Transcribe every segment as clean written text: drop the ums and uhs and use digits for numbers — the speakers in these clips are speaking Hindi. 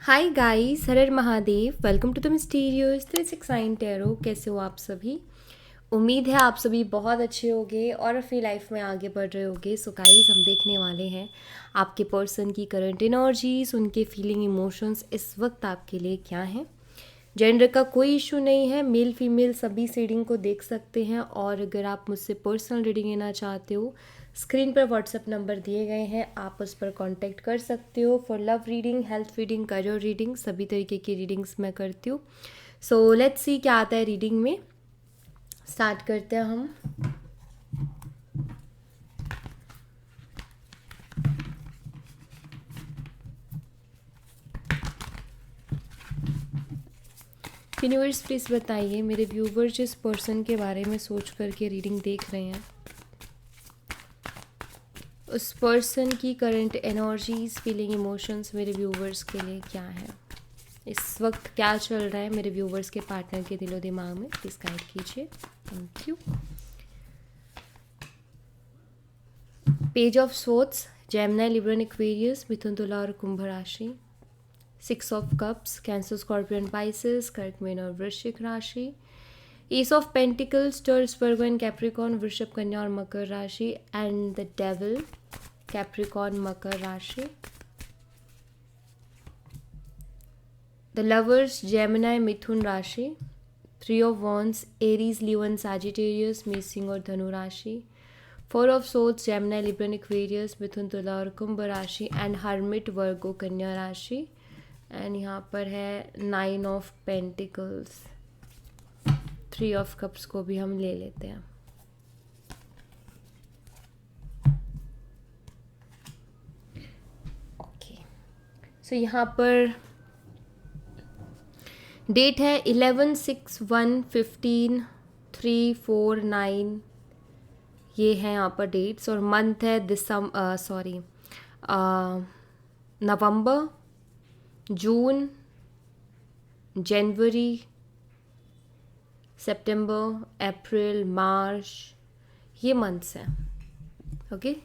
हाय गाइस, हर हर Mahadev. Welcome to the mysterious 369 tarot. कैसे हो आप सभी? उम्मीद है आप सभी बहुत अच्छे होंगे और अपनी लाइफ में आगे बढ़ रहे होंगे। सो गाइस, हम देखने वाले हैं आपके पर्सन की करंट एनर्जीज, उनके फीलिंग इमोशंस इस वक्त आपके लिए क्या हैं। जेंडर का कोई इशू नहीं है, मेल फीमेल सभी इस रीडिंग को देख सकते हैं। और अगर आप मुझसे पर्सनल रीडिंग लेना चाहते हो, स्क्रीन पर व्हाट्सएप नंबर दिए गए हैं, आप उस पर कांटेक्ट कर सकते हो for love reading, health reading, career reading, सभी तरीके की रीडिंग्स मैं करती हूँ। सो लेट्स सी क्या आता है रीडिंग में। स्टार्ट करते हैं हम। यूनिवर्स प्लीज़ बताइए, मेरे व्यूवर जिस पर्सन के बारे में सोच करके रीडिंग देख रहे हैं, उस पर्सन की करंट एनर्जीज, फीलिंग, इमोशंस मेरे व्यूवर्स के लिए क्या है, इस वक्त क्या चल रहा है मेरे व्यूवर्स के पार्टनर के दिलो दिमाग में, प्लीज़ गाइड कीजिए। Thank you. Page of swords, Gemini, Libra, Aquarius, Mithun, Tula और कुंभ राशि। 6 of cups, Cancer, Scorpion, Pisces, Kark, Meen और वृश्चिक राशि। Ace of pentacles, Taurus, Virgo and Capricorn, Vrishabh, Kanya और मकर राशि। And the devil, Capricorn, Makar राशि। द लवर्स, जेमिनी, मिथुन राशि। 3 of wands, Aries, Leo and Sagittarius, Mesh, Singh और धनु राशि। 4 of swords, Gemini, Libra, Aquarius, Mithun, Tula और कुंभ राशि। एंड हर्मिट, वर्गो, कन्या राशि। एंड यहाँ पर है 9 ऑफ पेंटिकल्स। 3 ऑफ कप्स को भी हम ले लेते हैं। ओके, सो यहाँ पर डेट है 11/6/1/15/3/4/9। ये है यहाँ पर डेट्स। और मंथ है नवंबर, जून, जनवरी, सितंबर, अप्रैल, मार्च, ये मंथ्स हैं। ओके,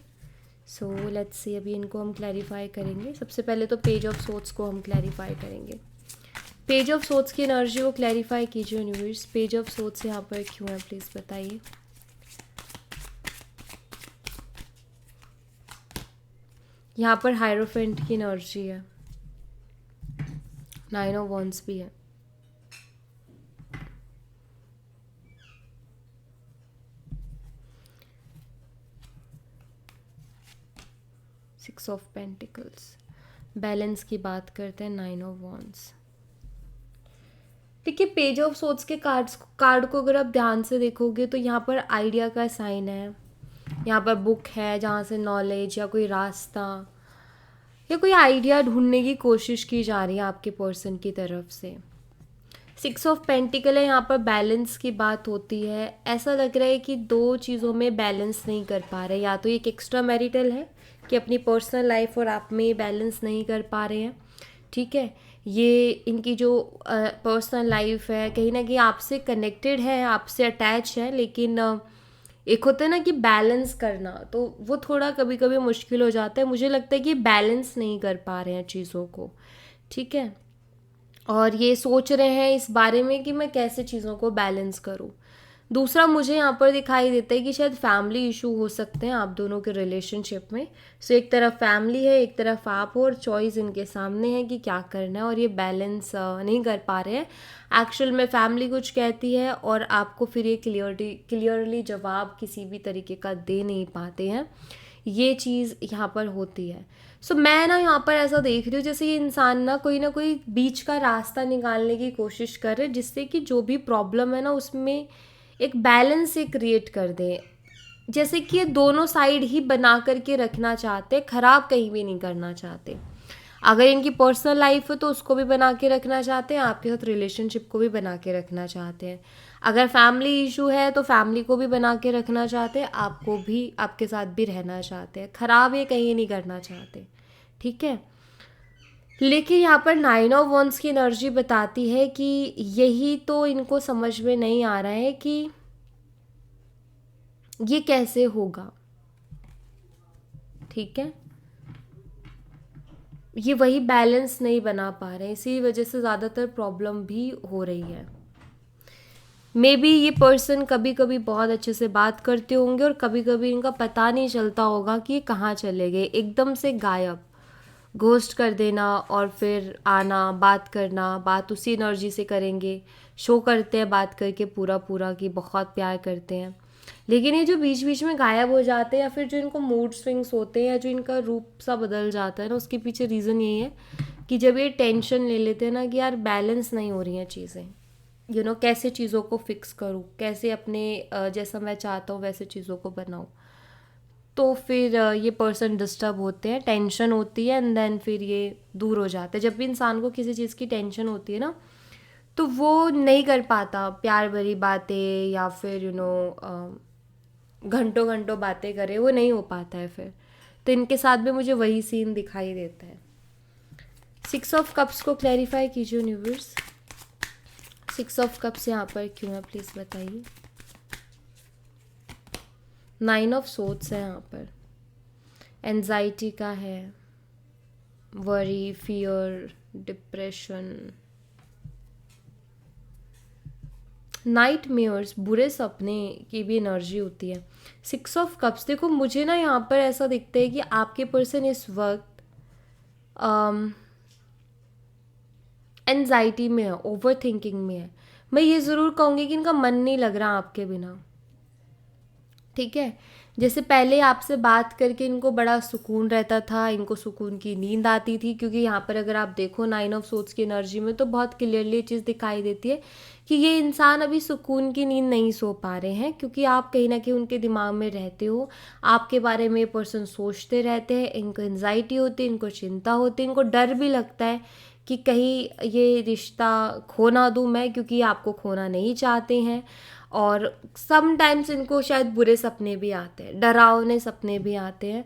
सो लेट्स सी, अभी इनको हम क्लैरिफाई करेंगे। सबसे पहले तो पेज ऑफ सोर्ड्स को हम क्लैरिफाई करेंगे। पेज ऑफ सोर्ड्स की एनर्जी को क्लैरिफाई कीजिए यूनिवर्स। पेज ऑफ सोर्ड्स यहाँ पर क्यों है, प्लीज़ बताइए। यहाँ पर हायरोफेंट की एनर्जी है, 9 ऑफ वॉन्ड्स भी है। सिक्स ऑफ पेंटिकल्स, बैलेंस की बात करते हैं, 9 ऑफ वॉन्ड्स। देखिए, पेज ऑफ सोर्ड्स के कार्ड को अगर आप ध्यान से देखोगे तो यहाँ पर आइडिया का साइन है, यहाँ पर बुक है जहाँ से नॉलेज या कोई रास्ता या कोई आइडिया ढूंढने की कोशिश की जा रही है आपके पर्सन की तरफ से। 6 ऑफ पेंटिकल है, यहाँ पर बैलेंस की बात होती है। ऐसा लग रहा है कि दो चीज़ों में बैलेंस नहीं कर पा रहे, या तो एक एक्स्ट्रा मैरिटल है कि अपनी पर्सनल लाइफ और आप में बैलेंस नहीं कर पा रहे हैं, ठीक है। ये इनकी जो पर्सनल लाइफ है कहीं ना कहीं आपसे कनेक्टेड है, आपसे अटैच है, लेकिन एक होता है ना कि बैलेंस करना, तो वो थोड़ा कभी कभी मुश्किल हो जाता है। मुझे लगता है कि बैलेंस नहीं कर पा रहे हैं चीज़ों को, ठीक है। और ये सोच रहे हैं इस बारे में कि मैं कैसे चीज़ों को बैलेंस करूं। दूसरा, मुझे यहाँ पर दिखाई देता है कि शायद फैमिली इशू हो सकते हैं आप दोनों के रिलेशनशिप में। सो एक तरफ फैमिली है, एक तरफ आप हो, और चॉइस इनके सामने है कि क्या करना है, और ये बैलेंस नहीं कर पा रहे हैं। एक्चुअल में फैमिली कुछ कहती है और आपको फिर ये क्लियरली जवाब किसी भी तरीके का दे नहीं पाते हैं। ये चीज़ यहाँ पर होती है। सो मैं ना यहाँ पर ऐसा देख रही हूँ जैसे ये इंसान ना कोई बीच का रास्ता निकालने की कोशिश कर रहे, जिससे कि जो भी प्रॉब्लम है ना उसमें एक बैलेंस से क्रिएट कर दे। जैसे कि ये दोनों साइड ही बना करके रखना चाहते, खराब कहीं भी नहीं करना चाहते। अगर इनकी पर्सनल लाइफ है तो उसको भी बना के रखना चाहते हैं, आपके साथ रिलेशनशिप को भी बना के रखना चाहते हैं। अगर फैमिली इशू है तो फैमिली को भी बना के रखना चाहते हैं, आपको भी, आपके साथ भी रहना चाहते हैं। खराब ये कहीं नहीं करना चाहते, ठीक है। लेकिन यहाँ पर 9 ऑफ वॉन्ड्स की एनर्जी बताती है कि यही तो इनको समझ में नहीं आ रहा है कि ये कैसे होगा, ठीक है। ये वही बैलेंस नहीं बना पा रहे हैं, इसी वजह से ज़्यादातर प्रॉब्लम भी हो रही है। मे बी ये पर्सन कभी कभी बहुत अच्छे से बात करते होंगे और कभी कभी इनका पता नहीं चलता होगा कि ये कहाँ चले गए, एकदम से गायब, घोस्ट कर देना और फिर आना, बात करना, बात उसी एनर्जी से करेंगे, शो करते हैं बात करके पूरा पूरा कि बहुत प्यार करते हैं। लेकिन ये जो बीच बीच में गायब हो जाते हैं या फिर जो इनको मूड स्विंग्स होते हैं या जो इनका रूप सा बदल जाता है ना, उसके पीछे रीज़न यही है कि जब ये टेंशन ले लेते हैं ना कि यार बैलेंस नहीं हो रही हैं चीज़ें, कैसे चीज़ों को फिक्स करूँ, कैसे अपने जैसा मैं चाहता हूँ वैसे चीज़ों को बनाऊँ, तो फिर ये पर्सन डिस्टर्ब होते हैं, टेंशन होती है एंड देन फिर ये दूर हो जाते हैं। जब भी इंसान को किसी चीज़ की टेंशन होती है ना, तो वो नहीं कर पाता प्यार भरी बातें या फिर घंटों घंटों बातें करे, वो नहीं हो पाता है फिर। तो इनके साथ भी मुझे वही सीन दिखाई देता है। 6 ऑफ कप्स को क्लैरिफाई कीजिए यूनिवर्स। 6 ऑफ कप्स यहाँ पर क्यों है प्लीज़ बताइए। 9 ऑफ सोर्ड्स है यहाँ पर, एंजाइटी का है, worry, fear, depression, nightmares, बुरे सपने की भी एनर्जी होती है। 6 ऑफ कप्स, देखो मुझे ना यहाँ पर ऐसा दिखता है कि आपके पर्सन इस वक्त एनजाइटी में है, ओवर थिंकिंग में है। मैं ये ज़रूर कहूँगी कि इनका मन नहीं लग रहा आपके बिना, ठीक है। जैसे पहले आपसे बात करके इनको बड़ा सुकून रहता था, इनको सुकून की नींद आती थी, क्योंकि यहाँ पर अगर आप देखो 9 ऑफ सोर्ड्स की एनर्जी में तो बहुत क्लियरली ये चीज़ दिखाई देती है कि ये इंसान अभी सुकून की नींद नहीं सो पा रहे हैं, क्योंकि आप कहीं ना कहीं उनके दिमाग में रहते हो, आपके बारे में ये पर्सन सोचते रहते हैं, इनको एंजाइटी होती है, इनको चिंता होती है, इनको डर भी लगता है कि कहीं ये रिश्ता खो ना दूँ मैं, क्योंकि आपको खोना नहीं चाहते हैं। और समटाइम्स इनको शायद बुरे सपने भी आते हैं, डरावने सपने भी आते हैं,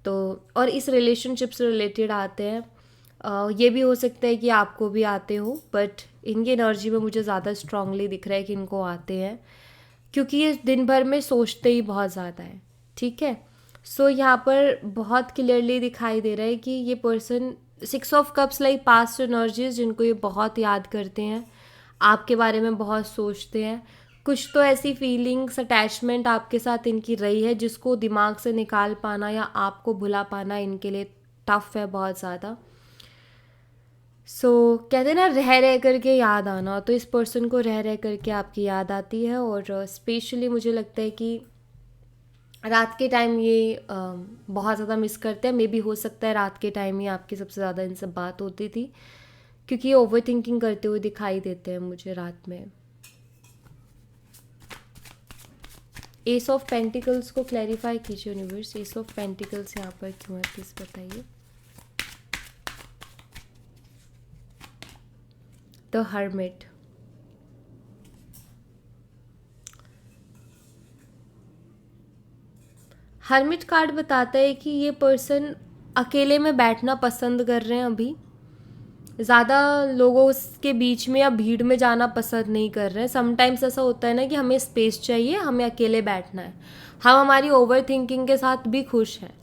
तो और इस रिलेशनशिप से रिलेटेड आते हैं। ये भी हो सकता है कि आपको भी आते हो, बट इनकी एनर्जी में मुझे ज़्यादा स्ट्रांगली दिख रहा है कि इनको आते हैं, क्योंकि ये दिन भर में सोचते ही बहुत ज़्यादा है, ठीक है। सो यहाँ पर बहुत क्लियरली दिखाई दे रहा है कि ये person 6 of cups like past energies, जिनको ये बहुत याद करते हैं, आपके बारे में बहुत सोचते हैं। कुछ तो ऐसी फीलिंग्स, अटैचमेंट आपके साथ इनकी रही है जिसको दिमाग से निकाल पाना या आपको भुला पाना इनके लिए टफ है बहुत ज़्यादा। कहते हैं ना रह रह करके याद आना, तो इस पर्सन को रह रह करके आपकी याद आती है। और स्पेशली मुझे लगता है कि रात के टाइम ये बहुत ज़्यादा मिस करते हैं। मे बी हो सकता है रात के टाइम ही आपकी सबसे ज़्यादा इनसे बात होती थी, क्योंकि ये ओवर थिंकिंग करते हुए दिखाई देते हैं मुझे रात में। एस ऑफ पेंटिकल्स को क्लैरिफाई कीजिए यूनिवर्स। एस ऑफ पेंटिकल्स यहाँ पर क्यों है प्लीज़ बताइए। द हर्मिट, हर्मिट कार्ड बताता है कि ये पर्सन अकेले में बैठना पसंद कर रहे हैं अभी, ज़्यादा लोगों के बीच में या भीड़ में जाना पसंद नहीं कर रहे हैं। समटाइम्स ऐसा होता है ना कि हमें स्पेस चाहिए, हमें अकेले बैठना है, हम हमारी ओवर थिंकिंग के साथ भी खुश हैं,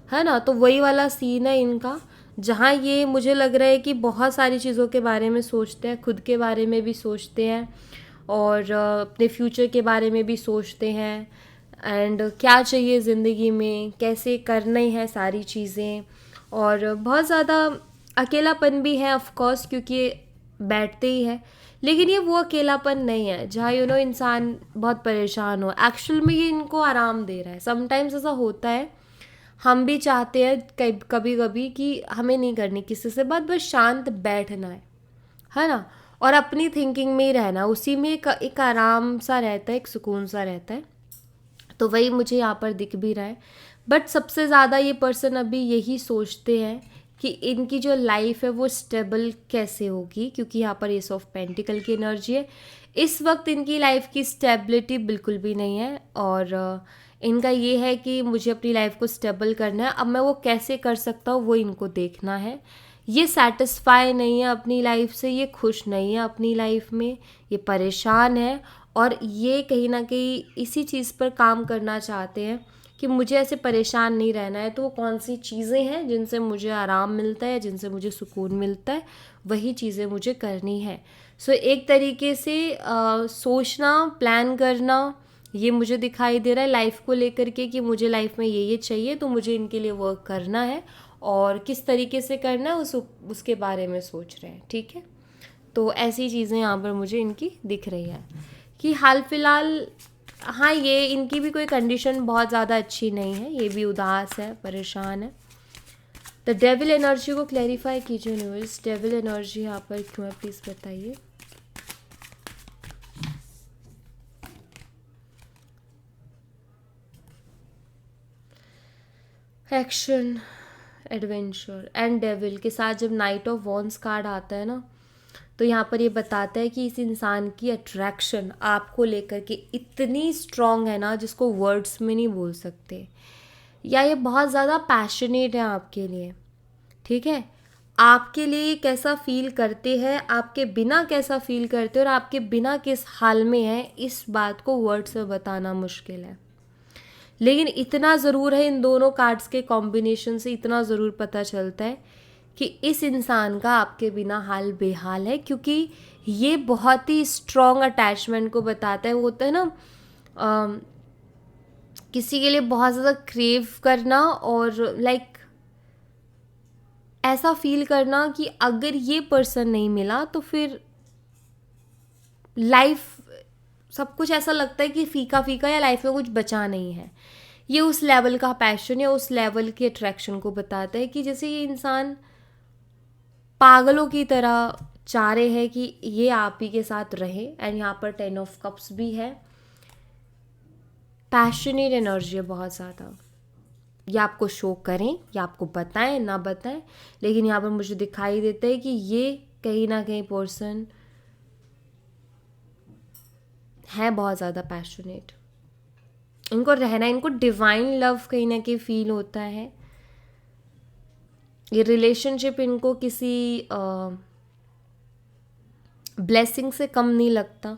है ना। तो वही वाला सीन है इनका, जहाँ ये मुझे लग रहा है कि बहुत सारी चीज़ों के बारे में सोचते हैं, खुद के बारे में भी सोचते हैं और अपने फ्यूचर के बारे में भी सोचते हैं, एंड क्या चाहिए ज़िंदगी में, कैसे करनी है सारी चीज़ें। और बहुत ज़्यादा अकेलापन भी है ऑफ कोर्स, क्योंकि बैठते ही है, लेकिन ये वो अकेलापन नहीं है जहाँ इंसान बहुत परेशान हो। एक्चुअल में ये इनको आराम दे रहा है। समटाइम्स ऐसा होता है, हम भी चाहते हैं कभी कभी कि हमें नहीं करनी किसी से बात, बस शांत बैठना है ना, और अपनी थिंकिंग में ही रहना, उसी में एक आराम सा रहता है, एक सुकून सा रहता है। तो वही मुझे यहाँ पर दिख भी रहा है। बट सबसे ज़्यादा ये पर्सन अभी यही सोचते हैं कि इनकी जो लाइफ है वो स्टेबल कैसे होगी, क्योंकि यहाँ पर एस ऑफ पेंटिकल की एनर्जी है। इस वक्त इनकी लाइफ की स्टेबिलिटी बिल्कुल भी नहीं है, और इनका ये है कि मुझे अपनी लाइफ को स्टेबल करना है। अब मैं वो कैसे कर सकता हूँ वो इनको देखना है। ये सेटिस्फाई नहीं है अपनी लाइफ से, ये खुश नहीं है अपनी लाइफ में, ये परेशान है, और ये कहीं ना कहीं इसी चीज़ पर काम करना चाहते हैं कि मुझे ऐसे परेशान नहीं रहना है, तो वो कौन सी चीज़ें हैं जिनसे मुझे आराम मिलता है, जिनसे मुझे सुकून मिलता है, वही चीज़ें मुझे करनी है। सो एक तरीके से सोचना, प्लान करना, ये मुझे दिखाई दे रहा है लाइफ को लेकर के कि मुझे लाइफ में ये चाहिए, तो मुझे इनके लिए वर्क करना है, और किस तरीके से करना है उसके बारे में सोच रहे हैं। ठीक है, तो ऐसी चीज़ें यहाँ पर मुझे इनकी दिख रही है कि हाल फिलहाल, हाँ, ये इनकी भी कोई कंडीशन बहुत ज़्यादा अच्छी नहीं है, ये भी उदास है, परेशान है। द डेविल एनर्जी को क्लैरिफाई कीजिए यूनिवर्स, डेविल एनर्जी यहाँ पर क्यों है, प्लीज़ बताइए। एक्शन, एडवेंचर एंड डेविल के साथ जब नाइट ऑफ वॉन्स कार्ड आता है ना, तो यहाँ पर ये बताता है कि इस इंसान की अट्रैक्शन आपको लेकर के इतनी स्ट्रॉन्ग है ना, जिसको वर्ड्स में नहीं बोल सकते, या ये बहुत ज़्यादा पैशनेट है आपके लिए। ठीक है, आपके लिए कैसा फील करते हैं, आपके बिना कैसा फील करते हैं, और आपके बिना किस हाल में है, इस बात को वर्ड से बताना मुश्किल है। लेकिन इतना ज़रूर है, इन दोनों कार्ड्स के कॉम्बिनेशन से इतना ज़रूर पता चलता है कि इस इंसान का आपके बिना हाल बेहाल है, क्योंकि ये बहुत ही स्ट्रॉन्ग अटैचमेंट को बताता है। वो होता है ना, किसी के लिए बहुत ज़्यादा क्रेव करना, और लाइक ऐसा फील करना कि अगर ये पर्सन नहीं मिला तो फिर लाइफ, सब कुछ ऐसा लगता है कि फीका फीका, या लाइफ में कुछ बचा नहीं है। ये उस लेवल का पैशन या उस लेवल की अट्रैक्शन को बताता है कि जैसे ये इंसान पागलों की तरह चाह रहे हैं कि ये आप ही के साथ रहे। एंड यहाँ पर 10 ऑफ कप्स भी है, पैशनेट एनर्जी है बहुत ज़्यादा। या आपको शो करें या आपको बताएं ना बताएं, लेकिन यहाँ पर मुझे दिखाई देता है कि ये कहीं ना कहीं पर्सन है बहुत ज़्यादा पैशनेट। इनको रहना, इनको डिवाइन लव कहीं ना कहीं फील होता है। ये रिलेशनशिप इनको किसी ब्लेसिंग से कम नहीं लगता।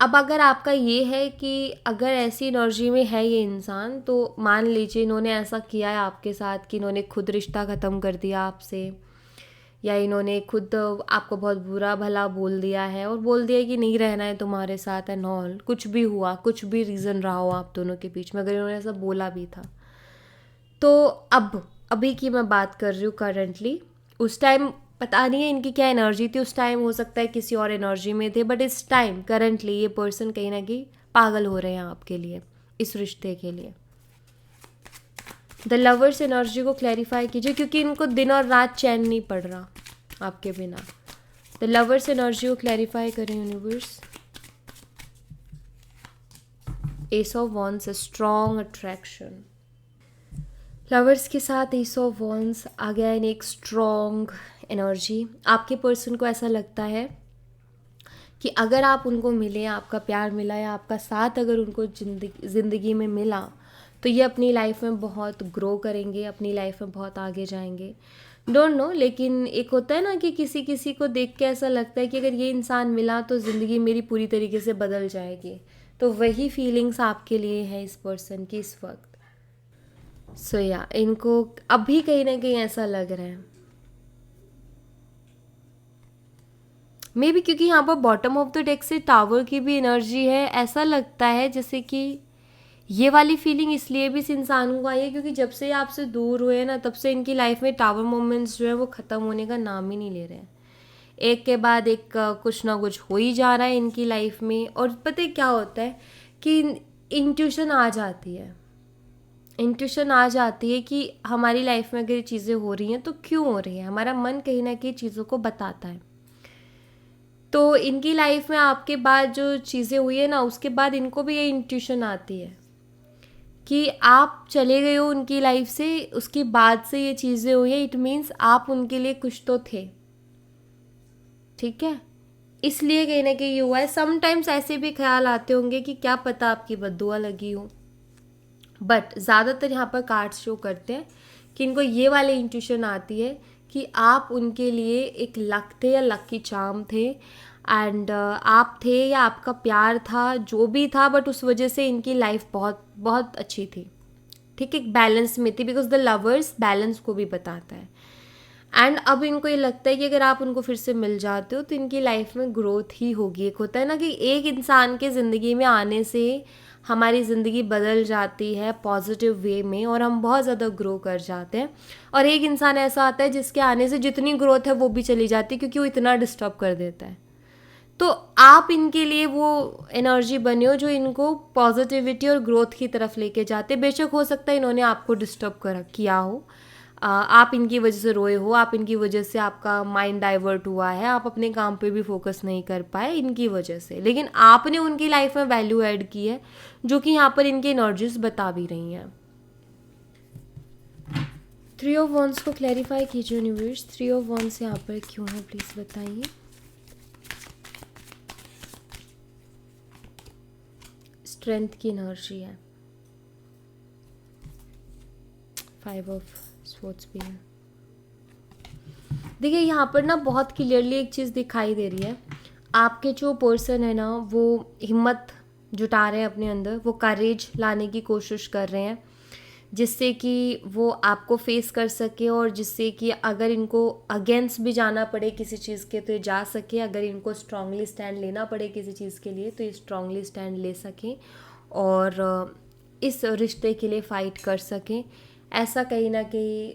अब अगर आपका ये है कि अगर ऐसी एनर्जी में है ये इंसान, तो मान लीजिए इन्होंने ऐसा किया है आपके साथ कि इन्होंने खुद रिश्ता ख़त्म कर दिया आपसे, या इन्होंने खुद आपको बहुत बुरा भला बोल दिया है और बोल दिया कि नहीं रहना है तुम्हारे साथ एंड ऑल, कुछ भी हुआ, कुछ भी रीज़न रहा हो आप दोनों के बीच में, अगर इन्होंने ऐसा बोला भी था, तो अभी की मैं बात कर रही हूँ करंटली। उस टाइम पता नहीं है इनकी क्या एनर्जी थी, उस टाइम हो सकता है किसी और एनर्जी में थे, बट इस टाइम करंटली ये पर्सन कहीं ना कहीं पागल हो रहे हैं आपके लिए, इस रिश्ते के लिए। द लवर्स एनर्जी को क्लैरिफाई कीजिए, क्योंकि इनको दिन और रात चैन नहीं पड़ रहा आपके बिना। द लवर्स एनर्जी को क्लैरिफाई करें universe. S of wands, strong attraction. Lovers के साथ एस ऑफ वॉन्ड्स आ गया इन एक स्ट्रॉन्ग एनर्जी। आपके पर्सन को ऐसा लगता है कि अगर आप उनको मिले, आपका प्यार मिला, या आपका साथ अगर उनको ज़िंदगी में मिला, तो ये अपनी लाइफ में बहुत ग्रो करेंगे, अपनी लाइफ में बहुत आगे जाएंगे। डोंट नो, लेकिन एक होता है ना कि किसी किसी को देख के ऐसा लगता है कि अगर ये इंसान मिला तो ज़िंदगी मेरी पूरी तरीके से बदल जाएगी। तो वही फीलिंग्स आपके लिए है इस पर्सन की इस वक्त। सो या इनको अभी कहीं ना कहीं ऐसा लग रहा है, मे बी क्योंकि यहाँ पर बॉटम ऑफ द डेक से टावर की भी एनर्जी है। ऐसा लगता है जैसे कि ये वाली फीलिंग इसलिए भी इस इंसान को आई है क्योंकि जब से ये आपसे दूर हुए हैं ना, तब से इनकी लाइफ में टावर मोमेंट्स जो है वो ख़त्म होने का नाम ही नहीं ले रहे हैं। एक के बाद एक कुछ ना कुछ हो ही जा रहा है इनकी लाइफ में। और पता है क्या होता है कि इंट्यूशन आ जाती है, इंट्यूशन आ जाती है कि हमारी लाइफ में अगर ये चीज़ें हो रही हैं तो क्यों हो रही हैं। हमारा मन कहीं ना कहीं चीज़ों को बताता है। तो इनकी लाइफ में आपके बाद जो चीज़ें हुई है ना, उसके बाद इनको भी ये इंट्यूशन आती है कि आप चले गए हो उनकी लाइफ से, उसके बाद से ये चीज़ें हुई है, इट मीन्स आप उनके लिए कुछ तो थे। ठीक है, इसलिए कहीं ना कहीं ये हुआ है। समटाइम्स ऐसे भी ख्याल आते होंगे कि क्या पता आपकी बद्दुआ लगी हो, बट ज़्यादातर यहाँ पर कार्ड्स शो करते हैं कि इनको ये वाली इंट्यूशन आती है कि आप उनके लिए एक लक थे या लकी चार्म थे। एंड आप थे या आपका प्यार था, जो भी था, बट उस वजह से इनकी लाइफ बहुत बहुत अच्छी थी, ठीक है, एक बैलेंस में थी, बिकॉज द लवर्स बैलेंस को भी बताता है। एंड अब इनको ये लगता है कि अगर आप उनको फिर से मिल जाते हो तो इनकी लाइफ में ग्रोथ ही होगी। एक होता है ना कि एक इंसान के ज़िंदगी में आने से हमारी ज़िंदगी बदल जाती है पॉजिटिव वे में और हम बहुत ज़्यादा ग्रो कर जाते हैं, और एक इंसान ऐसा आता है जिसके आने से जितनी ग्रोथ है वो भी चली जाती है क्योंकि वो इतना डिस्टर्ब कर देता है। तो आप इनके लिए वो एनर्जी बने हो जो इनको पॉजिटिविटी और ग्रोथ की तरफ लेके जाते। बेशक हो सकता है इन्होंने आपको डिस्टर्ब कर किया हो, आप इनकी वजह से रोए हो, आप इनकी वजह से आपका माइंड डाइवर्ट हुआ है, आप अपने काम पे भी फोकस नहीं कर पाए इनकी वजह से, लेकिन आपने उनकी लाइफ में वैल्यू ऐड की है जो कि यहाँ पर इनकी एनर्जीज बता भी रही हैं। 3 ऑफ वॉन्ड्स को क्लैरिफाई कीजिए यूनिवर्स, 3 ऑफ वॉन्ड्स यहाँ पर क्यों है प्लीज़ बताइए। स्ट्रेंथ की एनर्जी है, 5 ऑफ स्वॉर्ड्स भी है। देखिए यहाँ पर ना बहुत क्लियरली एक चीज़ दिखाई दे रही है, आपके जो पर्सन है ना वो हिम्मत जुटा रहे हैं अपने अंदर, वो करेज लाने की कोशिश कर रहे हैं जिससे कि वो आपको फेस कर सके, और जिससे कि अगर इनको अगेंस्ट भी जाना पड़े किसी चीज़ के तो ये जा सके, अगर इनको स्ट्रांगली स्टैंड लेना पड़े किसी चीज़ के लिए तो ये स्ट्रांगली स्टैंड ले सकें और इस रिश्ते के लिए फ़ाइट कर सकें। ऐसा कहीं ना कहीं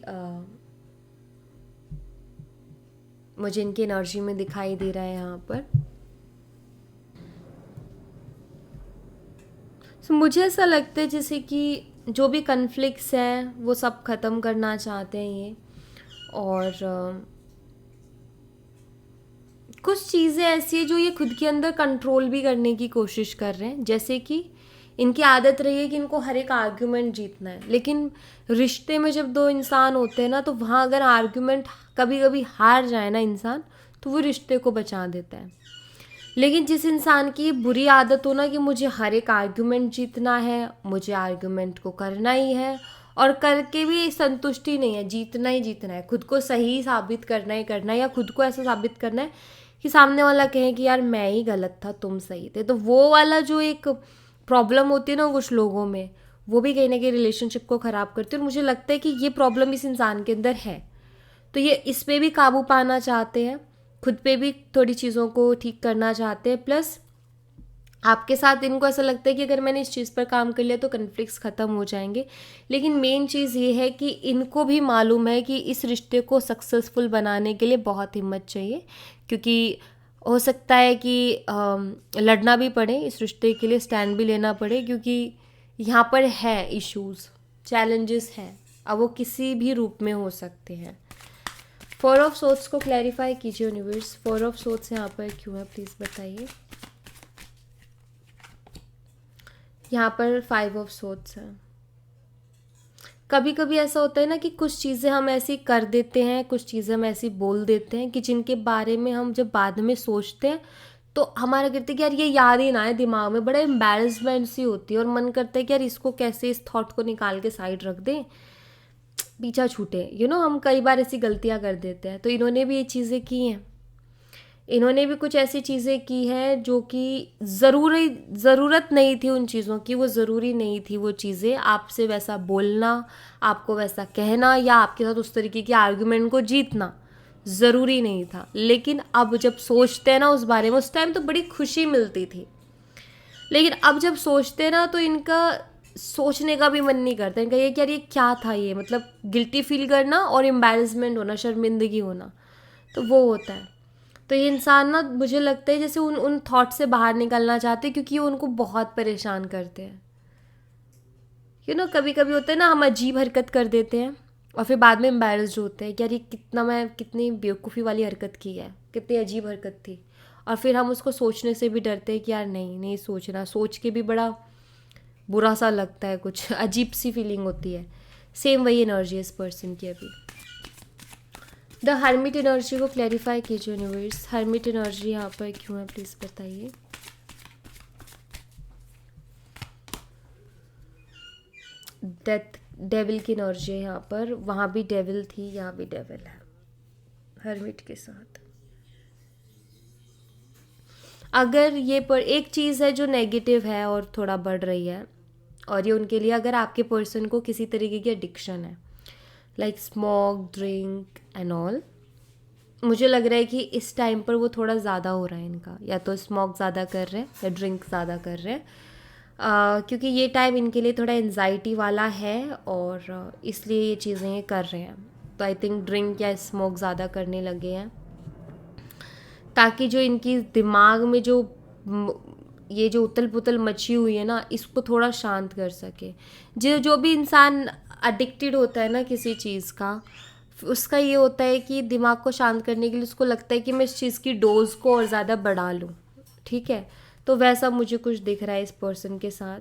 मुझे इनकी एनर्जी में दिखाई दे रहा है यहाँ पर। तो मुझे ऐसा लगता है जैसे कि जो भी कन्फ्लिक्ट्स हैं वो सब ख़त्म करना चाहते हैं ये, और कुछ चीज़ें ऐसी है जो ये खुद के अंदर कंट्रोल भी करने की कोशिश कर रहे हैं। जैसे कि इनकी आदत रही है कि इनको हर एक आर्ग्यूमेंट जीतना है, लेकिन रिश्ते में जब दो इंसान होते हैं ना तो वहाँ अगर आर्ग्यूमेंट कभी कभी हार जाए ना इंसान तो वो रिश्ते को बचा देता है। लेकिन जिस इंसान की बुरी आदत हो ना कि मुझे हर एक आर्ग्यूमेंट जीतना है, मुझे आर्ग्यूमेंट को करना ही है, और करके भी संतुष्टि नहीं है, जीतना ही जीतना है, खुद को सही साबित करना है या खुद को ऐसा साबित करना है कि सामने वाला कहे कि यार मैं ही गलत था तुम सही थे। तो वो वाला जो एक प्रॉब्लम होती है ना कुछ लोगों में, वो भी कहीं ना कहीं रिलेशनशिप को ख़राब करती है, और मुझे लगता है कि ये प्रॉब्लम इस इंसान के अंदर है। तो ये इस पे भी काबू पाना चाहते हैं, खुद पे भी थोड़ी चीज़ों को ठीक करना चाहते हैं, प्लस आपके साथ इनको ऐसा लगता है कि अगर मैंने इस चीज़ पर काम कर लिया तो कन्फ्लिक्ट्स ख़त्म हो जाएंगे। लेकिन मेन चीज़ ये है कि इनको भी मालूम है कि इस रिश्ते को सक्सेसफुल बनाने के लिए बहुत हिम्मत चाहिए, क्योंकि हो सकता है कि लड़ना भी पड़े इस रिश्ते के लिए, स्टैंड भी लेना पड़े, क्योंकि यहाँ पर है इश्यूज़, चैलेंजेस हैं, अब वो किसी भी रूप में हो सकते हैं। 4 ऑफ सोर्ट्स को क्लैरिफाई कीजिए यूनिवर्स, 4 ऑफ सोर्ट्स यहाँ पर क्यों है प्लीज़ बताइए। यहाँ पर 5 ऑफ सोर्ट्स है। कभी कभी ऐसा होता है ना कि कुछ चीज़ें हम ऐसी कर देते हैं, कुछ चीज़ें हम ऐसी बोल देते हैं कि जिनके बारे में हम जब बाद में सोचते हैं तो हमारा कहते हैं कि यार ये याद ही ना आए दिमाग में, बड़ा एम्बैरसमेंट सी होती है और मन करता है कि यार इसको कैसे, इस थॉट को निकाल के साइड रख दें, पीछा छूटे। हम कई बार ऐसी गलतियाँ कर देते हैं। तो इन्होंने भी ये चीज़ें की हैं, इन्होंने भी कुछ ऐसी चीज़ें की हैं जो कि ज़रूरत नहीं थी उन चीज़ों की, वो ज़रूरी नहीं थी वो चीज़ें, आपसे वैसा बोलना, आपको वैसा कहना या आपके साथ उस तरीके की आर्गुमेंट को जीतना ज़रूरी नहीं था। लेकिन अब जब सोचते हैं ना उस बारे में, उस टाइम तो बड़ी खुशी मिलती थी, लेकिन अब जब सोचते हैं ना तो इनका सोचने का भी मन नहीं करता। इनका ये कि यार ये क्या था, ये मतलब गिल्टी फील करना और एम्बैरसमेंट होना, शर्मिंदगी होना, तो वो होता है। तो ये इंसान ना मुझे लगता है जैसे उन थॉट से बाहर निकलना चाहते हैं, क्योंकि ये उनको बहुत परेशान करते हैं। कभी कभी होता है ना हम अजीब हरकत कर देते हैं और फिर बाद में एम्बैरस्ड होते हैं कि यार ये कितनी बेवकूफ़ी वाली हरकत की है, कितनी अजीब हरकत थी, और फिर हम उसको सोचने से भी डरते हैं कि यार नहीं नहीं सोचना, सोच के भी बड़ा बुरा सा लगता है, कुछ अजीब सी फीलिंग होती है। सेम वही एनर्जी इस पर्सन की अभी। द हर्मिट एनर्जी को क्लैरिफाई कीजिए यूनिवर्स, हर्मिट एनर्जी यहाँ पर क्यों है प्लीज़ बताइए। डेथ, डेविल की एनर्जी है यहाँ पर, वहाँ भी डेविल थी, यहाँ भी डेविल है हर्मिट के साथ। अगर ये पर एक चीज़ है जो नेगेटिव है और थोड़ा बढ़ रही है, और ये उनके लिए अगर आपके पर्सन को किसी तरीके की एडिक्शन है, like smoke, drink and all, मुझे लग रहा है कि इस टाइम पर वो थोड़ा ज़्यादा हो रहा है इनका, या तो स्मोक ज़्यादा कर रहे हैं या ड्रिंक ज़्यादा कर रहे हैं, क्योंकि ये टाइम इनके लिए थोड़ा एनजाइटी वाला है, और इसलिए ये चीज़ें ये कर रहे हैं। तो आई थिंक ड्रिंक या स्मोक ज़्यादा करने लगे हैं, ताकि जो इनकी दिमाग में जो ये जो उथल पुथल मची हुई है ना, इसको थोड़ा शांत कर सके। जो जो भी इंसान अडिक्टेड होता है ना किसी चीज़ का, उसका ये होता है कि दिमाग को शांत करने के लिए उसको लगता है कि मैं इस चीज़ की डोज को और ज़्यादा बढ़ा लूँ, ठीक है। तो वैसा मुझे कुछ दिख रहा है इस पर्सन के साथ,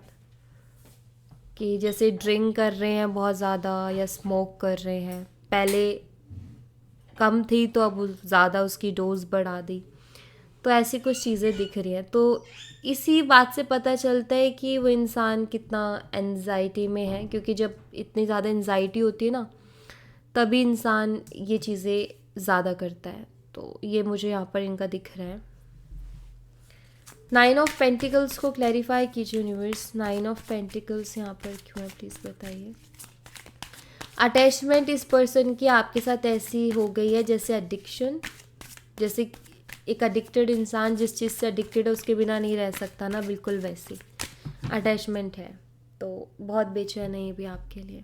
कि जैसे ड्रिंक कर रहे हैं बहुत ज़्यादा या स्मोक कर रहे हैं, पहले कम थी तो अब ज़्यादा उसकी डोज बढ़ा दी, तो ऐसी कुछ चीज़ें दिख रही हैं। तो इसी बात से पता चलता है कि वो इंसान कितना एनजाइटी में है, क्योंकि जब इतनी ज़्यादा एनजाइटी होती है ना, तभी इंसान ये चीज़ें ज़्यादा करता है। तो ये मुझे यहाँ पर इनका दिख रहा है। 9 ऑफ पेंटिकल्स को क्लैरिफाई कीजिए यूनिवर्स। 9 ऑफ पेंटिकल्स यहाँ पर क्यों है, प्लीज़ बताइए। अटैचमेंट इस पर्सन की आपके साथ ऐसी हो गई है जैसे एडिक्शन, जैसे एक एडिक्टेड इंसान जिस चीज़ से एडिक्टेड है उसके बिना नहीं रह सकता ना, बिल्कुल वैसी अटैचमेंट है। तो बहुत बेचैन है ये भी आपके लिए।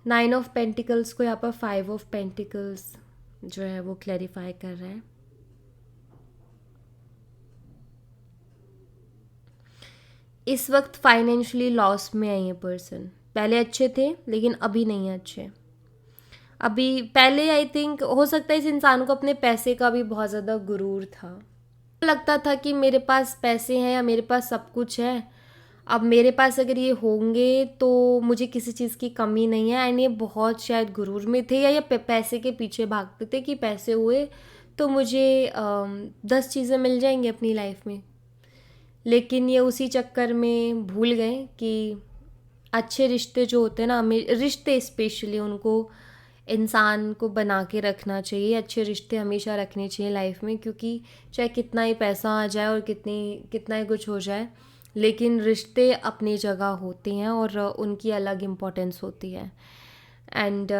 9 ऑफ पेंटिकल्स को यहाँ पर 5 ऑफ पेंटिकल्स जो है वो क्लैरिफाई कर रहे हैं। इस वक्त फाइनेंशियली लॉस में है ये पर्सन। पहले अच्छे थे लेकिन अभी नहीं है अच्छे। अभी पहले आई थिंक हो सकता है इस इंसान को अपने पैसे का भी बहुत ज़्यादा गुरूर था, लगता था कि मेरे पास पैसे हैं या मेरे पास सब कुछ है, अब मेरे पास अगर ये होंगे तो मुझे किसी चीज़ की कमी नहीं है। एंड ये बहुत शायद गुरूर में थे, या ये पैसे के पीछे भागते थे कि पैसे हुए तो मुझे 10 चीज़ें मिल जाएंगी अपनी लाइफ में। लेकिन ये उसी चक्कर में भूल गए कि अच्छे रिश्ते जो होते हैं ना, रिश्ते स्पेशली उनको इंसान को बना के रखना चाहिए। अच्छे रिश्ते हमेशा रखने चाहिए लाइफ में, क्योंकि चाहे कितना ही पैसा आ जाए और कितना ही कुछ हो जाए, लेकिन रिश्ते अपनी जगह होते हैं और उनकी अलग इम्पोर्टेंस होती है। एंड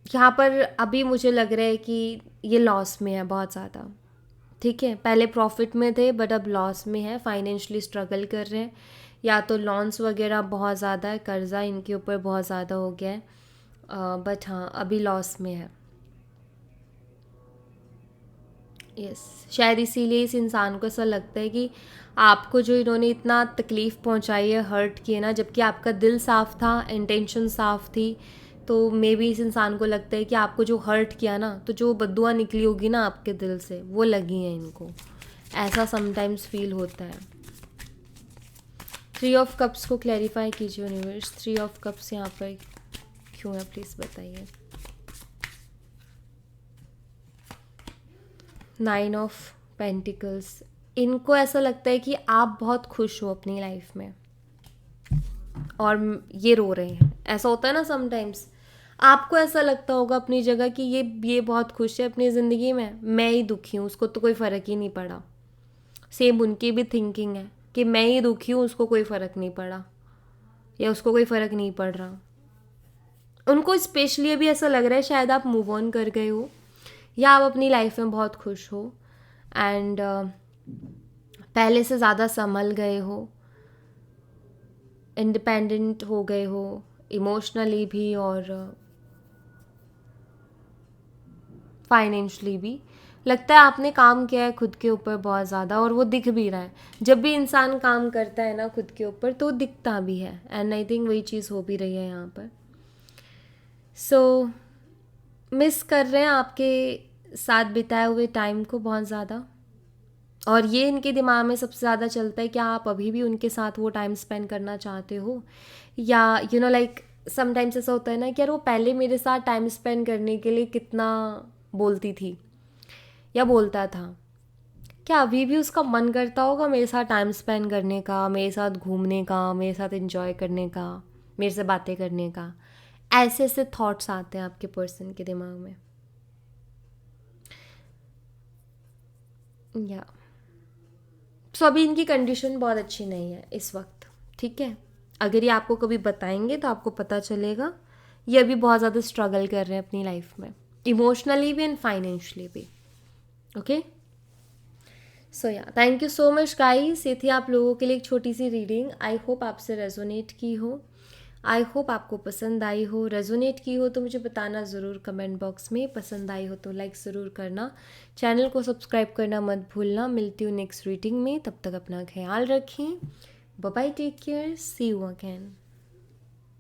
यहाँ पर अभी मुझे लग रहा है कि ये लॉस में है बहुत ज़्यादा, ठीक है। पहले प्रॉफिट में थे बट अब लॉस में है, फाइनेंशियली स्ट्रगल कर रहे हैं, या तो लॉन्स वगैरह बहुत ज़्यादा है, कर्ज़ा इनके ऊपर बहुत ज़्यादा हो गया है, बट हाँ अभी लॉस में है। यस, शायद इसीलिए इस इंसान को ऐसा लगता है कि आपको जो इन्होंने इतना तकलीफ़ पहुंचाई है, हर्ट किए ना, जबकि आपका दिल साफ़ था, इंटेंशन साफ़ थी, तो मे बी इस इंसान को लगता है कि आपको जो हर्ट किया ना, तो जो बद्दुआ निकली होगी ना आपके दिल से, वो लगी है इनको। ऐसा समटाइम्स फील होता है। 3 ऑफ कप्स को क्लैरिफाई कीजिए यूनिवर्स। 3 ऑफ कप्स यहाँ पर क्यों है, प्लीज़ बताइए। 9 ऑफ पेंटिकल्स, इनको ऐसा लगता है कि आप बहुत खुश हो अपनी लाइफ में और ये रो रहे हैं। ऐसा होता है ना समटाइम्स, आपको ऐसा लगता होगा अपनी जगह कि ये बहुत खुश है अपनी ज़िंदगी में, मैं ही दुखी हूँ, उसको तो कोई फ़र्क ही नहीं पड़ा। सेम उनकी भी थिंकिंग है कि मैं ही दुखी हूँ, उसको कोई फ़र्क नहीं पड़ा, या उसको कोई फ़र्क नहीं पड़ रहा। उनको स्पेशली अभी ऐसा लग रहा है शायद आप मूव ऑन कर गए हो, या आप अपनी लाइफ में बहुत खुश हो एंड पहले से ज़्यादा संभल गए हो, इंडिपेंडेंट हो गए हो इमोशनली भी और फाइनेंशली भी। लगता है आपने काम किया है खुद के ऊपर बहुत ज़्यादा, और वो दिख भी रहा है। जब भी इंसान काम करता है ना खुद के ऊपर तो दिखता भी है, एंड आई थिंक वही चीज़ हो भी रही है यहाँ पर। सो मिस कर रहे हैं आपके साथ बिताए हुए टाइम को बहुत ज़्यादा, और ये इनके दिमाग में सबसे ज़्यादा चलता है कि आप अभी भी उनके साथ वो टाइम स्पेंड करना चाहते हो, या यू नो लाइक समटाइम्स ऐसा होता है ना कि यार वो पहले मेरे साथ टाइम स्पेंड करने के लिए कितना बोलती थी या बोलता था, क्या अभी भी उसका मन करता होगा मेरे साथ टाइम स्पेंड करने का, मेरे साथ घूमने का, मेरे साथ एंजॉय करने का, मेरे से बातें करने का। ऐसे ऐसे थॉट्स आते हैं आपके पर्सन के दिमाग में। या सो अभी इनकी कंडीशन बहुत अच्छी नहीं है इस वक्त, ठीक है। अगर ये आपको कभी बताएंगे तो आपको पता चलेगा ये अभी बहुत ज़्यादा स्ट्रगल कर रहे हैं अपनी लाइफ में, इमोशनली भी एंड फाइनेंशियली भी। ओके, सो या thank you so much guys, ये थी आप लोगों के लिए एक छोटी सी रीडिंग। आई होप आपसे रेजोनेट की हो, आई होप आपको पसंद आई हो। रेजोनेट की हो तो मुझे बताना ज़रूर कमेंट बॉक्स में, पसंद आई हो तो लाइक ज़रूर करना, चैनल को सब्सक्राइब करना मत भूलना। मिलती हूँ नेक्स्ट रीडिंग में, तब तक अपना ख्याल रखें। Bye bye, take care, see you again.